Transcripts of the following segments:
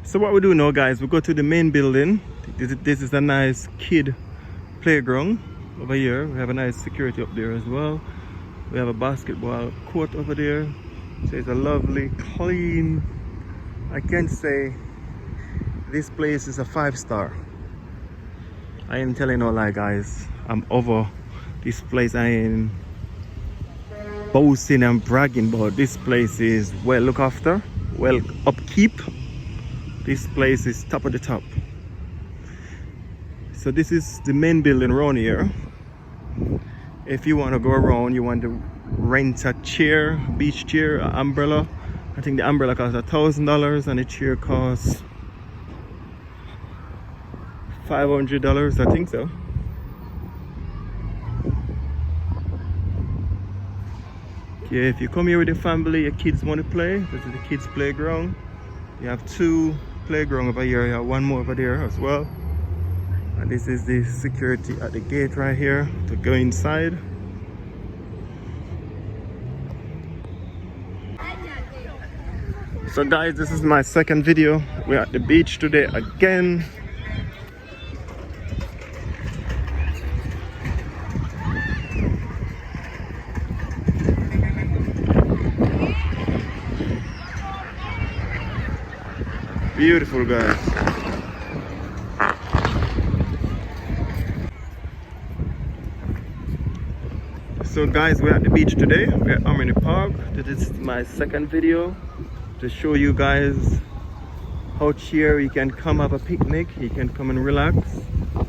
So what we do now, guys, we go to the main building. This is a nice kid playground over here. We have a nice security up there as well. We have a basketball court over there. So it's a lovely, clean, I can say this place is a 5-star. I ain't telling no lie, guys. I'm over this place. I ain't boasting and bragging, but this place is well looked after, well upkeep. This place is top of the top. So this is the main building around here. If you want to go around, you want to rent a chair, beach chair, an umbrella. I think the umbrella costs $1,000 and the chair costs $500, I think so. Okay, if you come here with your family, your kids want to play, this is the kids playground. You have 2 playground over here, you have 1 more over there as well. And this is the security at the gate right here to go inside. So guys, this is my second video. We're at the beach today again. Beautiful, guys. So guys, we're at the beach today. We're at Harmony Park. This is my second video to show you guys how here you can come have a picnic. You can come and relax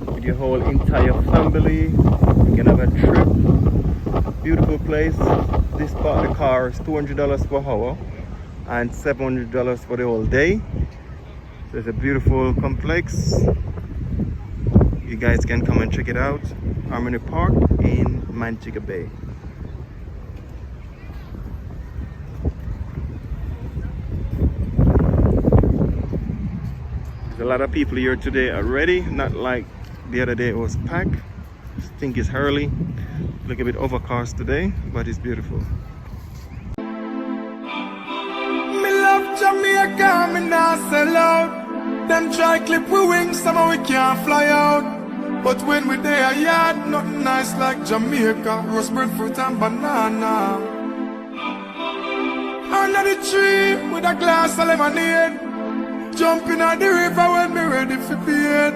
with your whole entire family. You can have a trip. Beautiful place. This part of the car is $200 per hour and $700 for the whole day. So it's a beautiful complex. You guys can come and check it out. Harmony Park in Montego Bay. There's a lot of people here today already, not like the other day it was packed. I think it's early, look a bit overcast today, but it's beautiful. Me love Jamaica, me not sell out. Them try clip we wings, somehow we can't fly out. But when we there, yard, nothing nice like Jamaica. Roast bread, fruit and banana. Under the tree with a glass of lemonade. Jumping at the river when me ready for bed.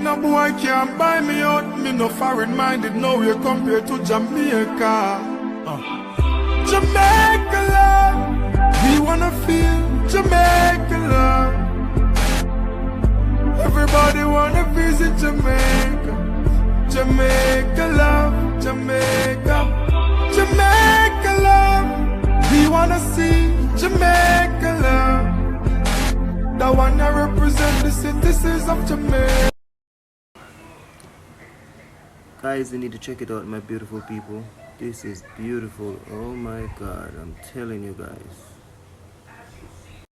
No boy can't buy me out. Me no foreign minded, no way compared to Jamaica. Jamaica love, we wanna feel Jamaica love. Everybody wanna visit Jamaica. Jamaica love, Jamaica. Jamaica love, we wanna see Jamaica love. The one that represent the citizens of Jamaica. Guys, you need to check it out, my beautiful people. This is beautiful. Oh my God, I'm telling you guys.